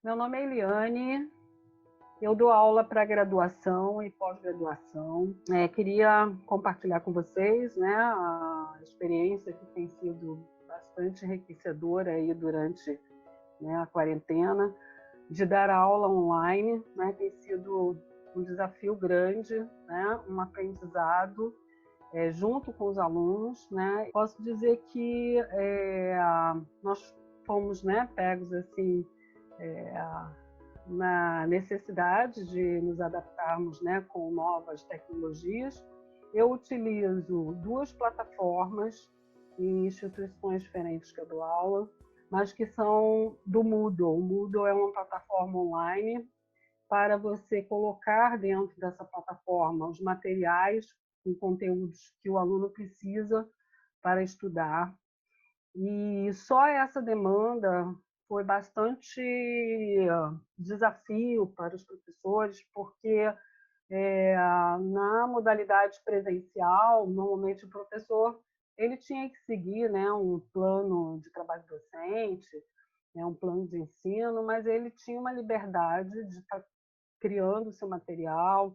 Meu nome é Eliane, eu dou aula para graduação e pós-graduação. Queria compartilhar com vocês, né, a experiência que tem sido bastante enriquecedora aí durante, né, a quarentena, de dar aula online, né, tem sido um desafio grande, né, um aprendizado junto com os alunos, né. Posso dizer que nós fomos, né, pegos assim na necessidade de nos adaptarmos, né, com novas tecnologias. Eu utilizo duas plataformas em instituições diferentes que eu dou aula, mas que são do Moodle. O Moodle é uma plataforma online para você colocar dentro dessa plataforma os materiais com conteúdos que o aluno precisa para estudar. E só essa demanda foi bastante desafio para os professores, porque na modalidade presencial, normalmente o professor ele tinha que seguir, né, um plano de trabalho docente, né, um plano de ensino, mas ele tinha uma liberdade de estar criando o seu material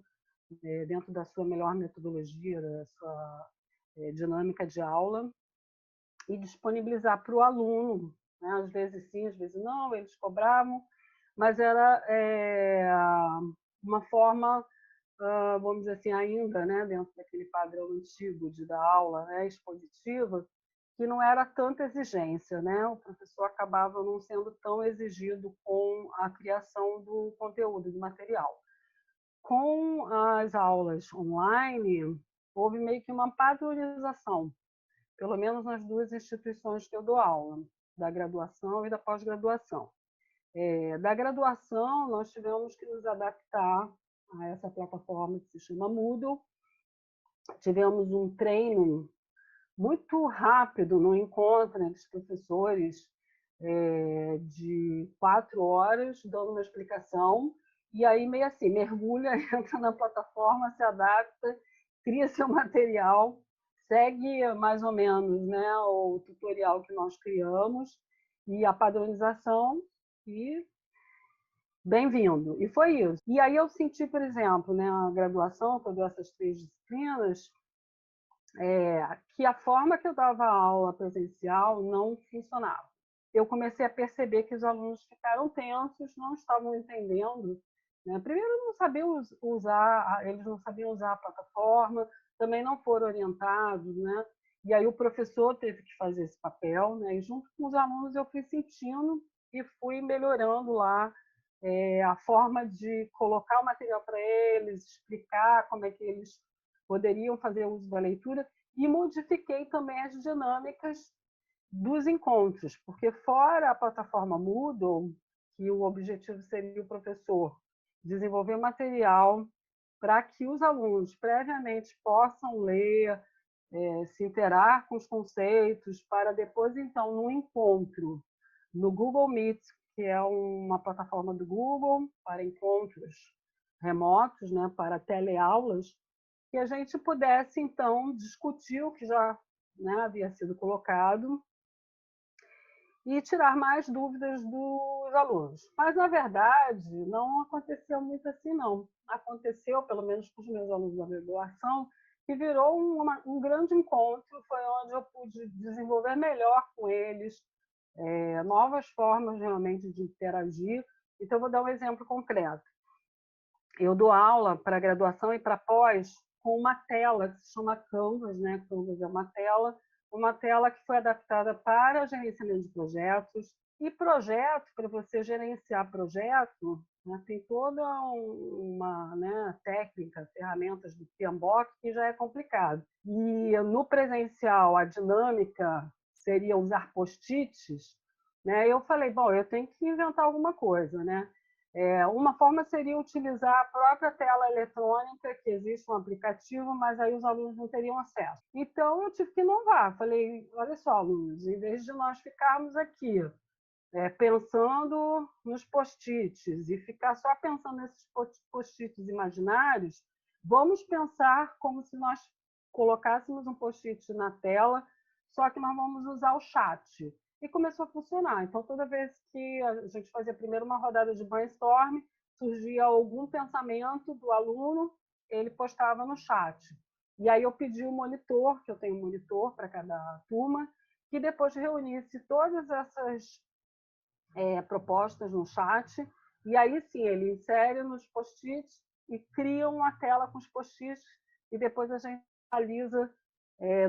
dentro da sua melhor metodologia, da sua dinâmica de aula, e disponibilizar para o aluno, né? Às vezes sim, às vezes não, eles cobravam, mas era uma forma, vamos dizer assim, ainda, né, dentro daquele padrão antigo de dar aula, né, expositiva, que não era tanta exigência, né? O professor acabava não sendo tão exigido com a criação do conteúdo, do material. Com as aulas online, houve meio que uma padronização, pelo menos nas duas instituições que eu dou aula, da graduação e da pós-graduação. Da graduação, nós tivemos que nos adaptar a essa plataforma que se chama Moodle. Tivemos um treino muito rápido no encontro entre os professores, de 4 horas, dando uma explicação, e aí meio assim, mergulha, entra na plataforma, se adapta, cria seu material, segue mais ou menos, né, o tutorial que nós criamos e a padronização, e bem-vindo. E foi isso. E aí eu senti, por exemplo, né, a graduação, quando eu dou essas 3 disciplinas, que a forma que eu dava aula presencial não funcionava. Eu comecei a perceber que os alunos ficaram tensos, não estavam entendendo, né? Primeiro, não sabiam usar, eles não sabiam usar a plataforma, também não foram orientados, né? E aí o professor teve que fazer esse papel, né? E junto com os alunos eu fui sentindo e fui melhorando lá a forma de colocar o material para eles, explicar como é que eles poderiam fazer uso da leitura, e modifiquei também as dinâmicas dos encontros, porque fora a plataforma Moodle, que o objetivo seria o professor desenvolver material para que os alunos previamente possam ler, se interar com os conceitos, para depois, então, no encontro, no Google Meet, que é uma plataforma do Google para encontros remotos, né, para teleaulas, que a gente pudesse, então, discutir o que já, né, havia sido colocado e tirar mais dúvidas dos alunos. Mas, na verdade, não aconteceu muito assim, não. Aconteceu, pelo menos com os meus alunos da graduação, que virou um grande encontro, foi onde eu pude desenvolver melhor com eles novas formas realmente de interagir. Então, eu vou dar um exemplo concreto. Eu dou aula para graduação e para pós com uma tela que se chama Canvas, né? Canvas é uma tela que foi adaptada para gerenciamento de projetos. E projeto, para você gerenciar projeto, né, tem toda uma, né, técnica, ferramentas do PMBOK, que já é complicado. E no presencial, a dinâmica seria usar post-its, né? Eu falei, bom, eu tenho que inventar alguma coisa, né? Uma forma seria utilizar a própria tela eletrônica, que existe um aplicativo, mas aí os alunos não teriam acesso. Então, eu tive que inovar. Falei, olha só, alunos, em vez de nós ficarmos aqui pensando nos post-its e ficar só pensando nesses post-its imaginários, vamos pensar como se nós colocássemos um post-it na tela só que nós vamos usar o chat. E começou a funcionar. Então, toda vez que a gente fazia primeiro uma rodada de brainstorm, surgia algum pensamento do aluno, ele postava no chat. E aí eu pedi o monitor, que eu tenho um monitor para cada turma, que depois reunisse todas essas propostas no chat, e aí sim, ele insere nos post-its e cria uma tela com os post-its, e depois a gente atualiza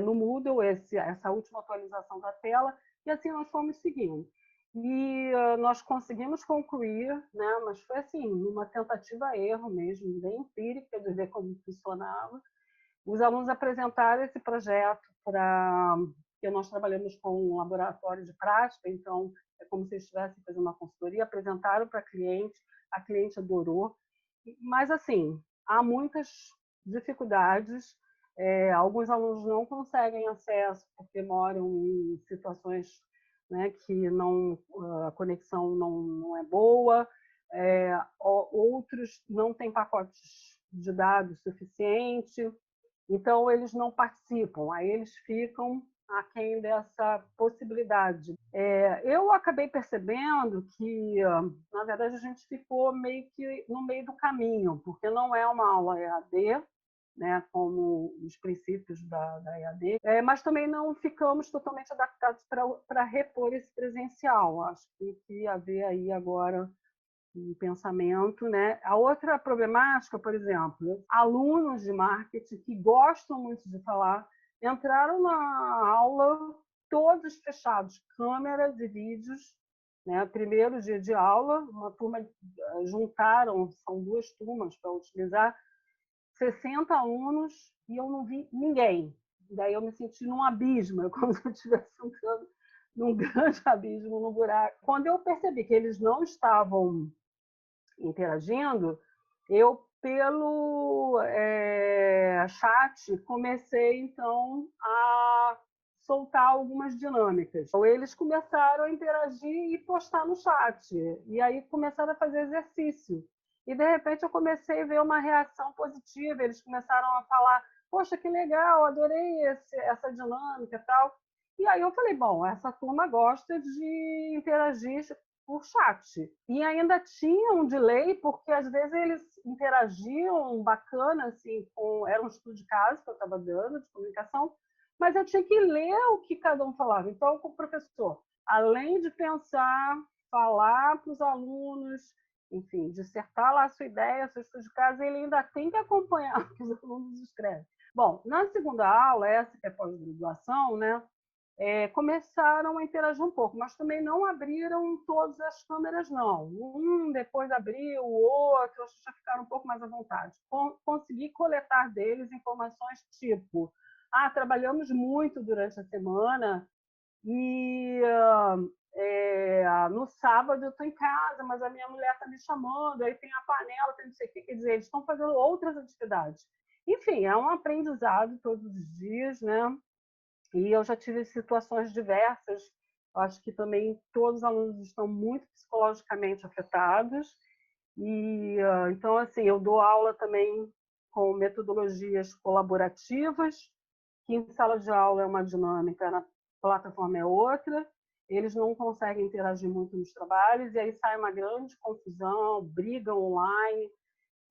no Moodle essa última atualização da tela, e assim nós fomos seguindo. E nós conseguimos concluir, né, mas foi assim, uma tentativa-erro mesmo, bem empírica, de ver como funcionava. Os alunos apresentaram esse projeto porque nós trabalhamos com um laboratório de prática, então é como se eles estivessem fazendo uma consultoria, apresentaram para a cliente adorou, mas assim, há muitas dificuldades, alguns alunos não conseguem acesso porque moram em situações, né, que a conexão não é boa, outros não têm pacotes de dados suficiente, então eles não participam, aí eles ficam aquém dessa possibilidade. Eu acabei percebendo que, na verdade, a gente ficou meio que no meio do caminho, porque não é uma aula EAD, né, como os princípios da EAD, mas também não ficamos totalmente adaptados para repor esse presencial. Acho que tem que haver aí agora um pensamento, né? A outra problemática, por exemplo, alunos de marketing que gostam muito de falar, entraram na aula todos fechados, câmeras e vídeos, né? Primeiro dia de aula, uma turma juntaram, são 2 turmas para utilizar, 60 alunos e eu não vi ninguém. Daí eu me senti num abismo, como se eu estivesse entrando num grande abismo, num buraco. Quando eu percebi que eles não estavam interagindo, eu, pelo chat, comecei, então, a soltar algumas dinâmicas. Então, eles começaram a interagir e postar no chat, e aí começaram a fazer exercício. E, de repente, eu comecei a ver uma reação positiva, eles começaram a falar, poxa, que legal, adorei essa dinâmica e tal. E aí eu falei, bom, essa turma gosta de interagir por chat. E ainda tinha um delay, porque às vezes eles interagiam bacana, assim, era um estudo de caso que eu estava dando, de comunicação, mas eu tinha que ler o que cada um falava. Então, o professor, além de pensar, falar para os alunos, enfim, dissertar lá a sua ideia, seu estudo de caso, ele ainda tem que acompanhar o que os alunos escrevem. Bom, na segunda aula, essa que é pós-graduação, né, começaram a interagir um pouco, mas também não abriram todas as câmeras, não. Um depois abriu, o outro, já ficaram um pouco mais à vontade. Consegui coletar deles informações tipo, trabalhamos muito durante a semana e no sábado eu estou em casa, mas a minha mulher está me chamando, aí tem a panela, tem não sei o que, quer dizer, eles estão fazendo outras atividades. Enfim, é um aprendizado todos os dias, né? E eu já tive situações diversas. Eu acho que também todos os alunos estão muito psicologicamente afetados. E então, assim, eu dou aula também com metodologias colaborativas, que em sala de aula é uma dinâmica, na plataforma é outra. Eles não conseguem interagir muito nos trabalhos, e aí sai uma grande confusão, briga online.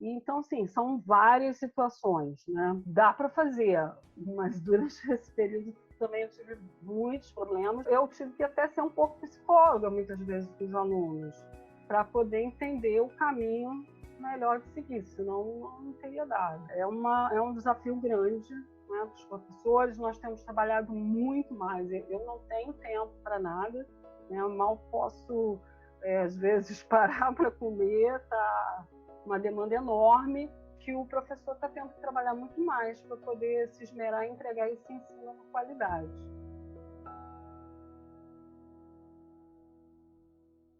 Então, sim, são várias situações, né? Dá para fazer, mas durante esse período também eu tive muitos problemas. Eu tive que até ser um pouco psicóloga, muitas vezes, com os alunos, para poder entender o caminho melhor de seguir, senão não teria dado. É um desafio grande, né, para os professores. Nós temos trabalhado muito mais. Eu não tenho tempo para nada, né? Eu mal posso, às vezes, parar para comer, tá uma demanda enorme, que o professor está tendo que trabalhar muito mais para poder se esmerar e entregar esse ensino com qualidade.